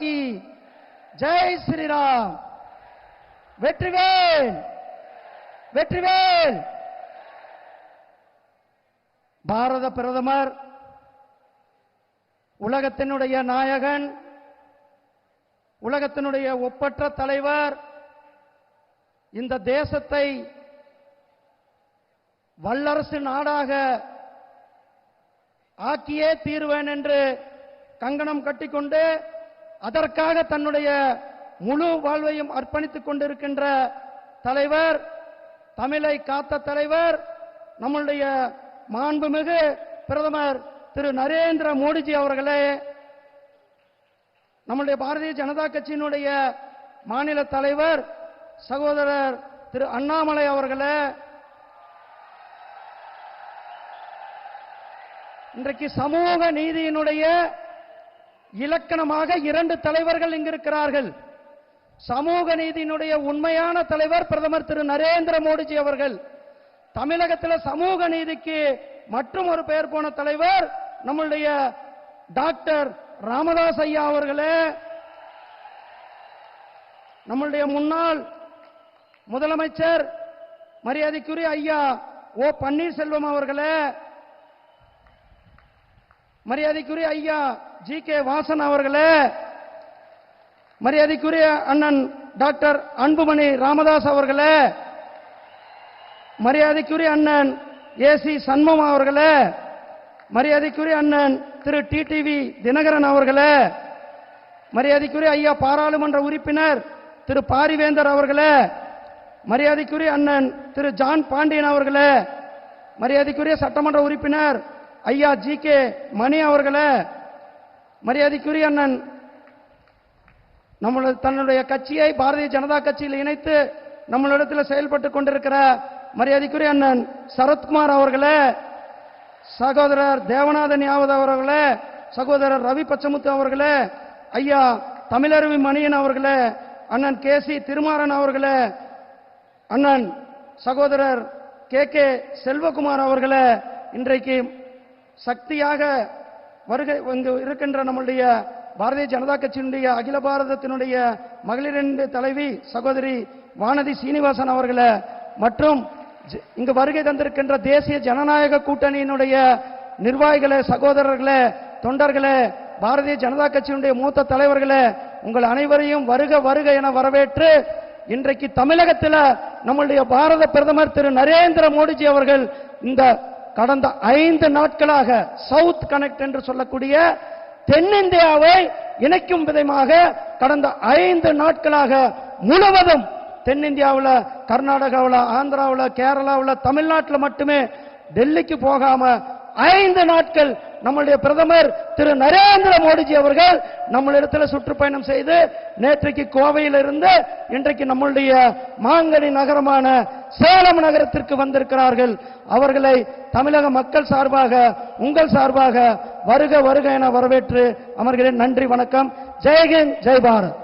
की जय श्री राम வெற்றிவேல் வெற்றிவேல் பாரத பிரதமர் உலகத்தினுடைய நாயகன் உலகத்தினுடைய ஒப்பற்ற தலைவர் இந்த தேசத்தை வல்லரசு நாடாக ஆக்கியே தீர்வேன் என்று கங்கணம் கட்டிக்கொண்டு அதற்காக தன்னுடைய முழு வாழ்வையும் அர்ப்பணித்துக் கொண்டிருக்கின்ற தலைவர், தமிழை காத்த தலைவர் நம்முடைய மாண்புமிகு பிரதமர் திரு நரேந்திர மோடிஜி அவர்களே, நம்முடைய பாரதிய ஜனதா கட்சியினுடைய மாநில தலைவர் சகோதரர் திரு அண்ணாமலை அவர்களே, இன்றைக்கு சமூக நீதியினுடைய இலக்கணமாக இரண்டு தலைவர்கள் இங்கு இருக்கிறார்கள். சமூக நீதியினுடைய உண்மையான தலைவர் பிரதமர் திரு நரேந்திர மோடிஜி அவர்கள். தமிழகத்தில் சமூக நீதிக்கு மற்றும் ஒரு பெயர் போன தலைவர் நம்முடைய டாக்டர் ராமதாஸ் ஐயா அவர்களே, நம்முடைய முன்னாள் முதலமைச்சர் மரியாதைக்குரிய ஐயா ஓ பன்னீர்செல்வம் அவர்களே, மரியாதைக்குரிய ஐயா ஜி கே வாசன் அவர்களே, மரியாதைக்குரிய அண்ணன் டாக்டர் அன்புமணி ராமதாஸ் அவர்களே, மரியாதைக்குரிய அண்ணன் ஏசி சண்முகம் அவர்களே, மரியாதைக்குரிய அண்ணன் திரு டிடிவி தினகரன் அவர்களே, மரியாதைக்குரிய ஐயா பாராளுமன்ற உறுப்பினர் திரு பாரிவேந்தர் அவர்களே, மரியாதைக்குரிய அண்ணன் திரு ஜான் பாண்டியன் அவர்களே, மரியாதைக்குரிய சட்டமன்ற உறுப்பினர் ஐயா ஜி கே மணி அவர்களே, மரியாதைக்குரிய அண்ணன் நம்மளுடைய தன்னுடைய கட்சியை பாரதிய ஜனதா கட்சியில் இணைத்து நம்மளிடத்தில் செயல்பட்டுக் கொண்டிருக்கிற மரியாதைக்குரிய அண்ணன் சரத்குமார் அவர்களே, சகோதரர் தேவநாதன் யாவத் அவர்களே, சகோதரர் ரவி பச்சமுத்து அவர்களே, ஐயா தமிழருவி மணியன் அவர்களே, அண்ணன் கே சி திருமாறன் அவர்களே, அண்ணன் சகோதரர் கே கே செல்வகுமார் அவர்களே, இன்றைக்கு சக்தியாக வருகை இருக்கின்ற நம்முடைய பாரதிய ஜனதா கட்சியினுடைய அகில பாரதத்தினுடைய மகளிரின் தலைவி சகோதரி வானதி சீனிவாசன் அவர்களே, மற்றும் இங்கு வருகை தந்திருக்கின்ற தேசிய ஜனநாயக கூட்டணியினுடைய நிர்வாகிகளே, சகோதரர்களே, தொண்டர்களே, பாரதிய ஜனதா கட்சியினுடைய மூத்த தலைவர்களே, உங்கள் அனைவரையும் வருக வருக என வரவேற்று இன்றைக்கு தமிழகத்தில் நம்முடைய பாரத பிரதமர் திரு நரேந்திர மோடிஜி அவர்கள் இந்த கடந்த 5 நாட்களாக சவுத் கனெக்ட் என்று சொல்லக்கூடிய தென்னிந்தியாவை இணைக்கும் விதமாக கடந்த 5 நாட்களாக முழுவதும் தென்னிந்தியாவில் கர்நாடகாவில், ஆந்திராவில், கேரளாவில், தமிழ்நாட்டில் மட்டுமே டெல்லிக்கு போகாம 5 நாட்கள் நம்முடைய பிரதமர் திரு நரேந்திர மோடிஜி அவர்கள் நம்மளிடத்தில் சுற்றுப்பயணம் செய்து நேற்றைக்கு கோவையில் இருந்து இன்றைக்கு நம்முடைய மாங்கனி நகரமான சேலம் நகரத்திற்கு வந்திருக்கிறார்கள். அவர்களை தமிழக மக்கள் சார்பாக உங்கள் சார்பாக வருக வருக என வரவேற்று அமர்கிறேன். நன்றி, வணக்கம். ஜெய் ஹிந்த், ஜெய் பாரத்.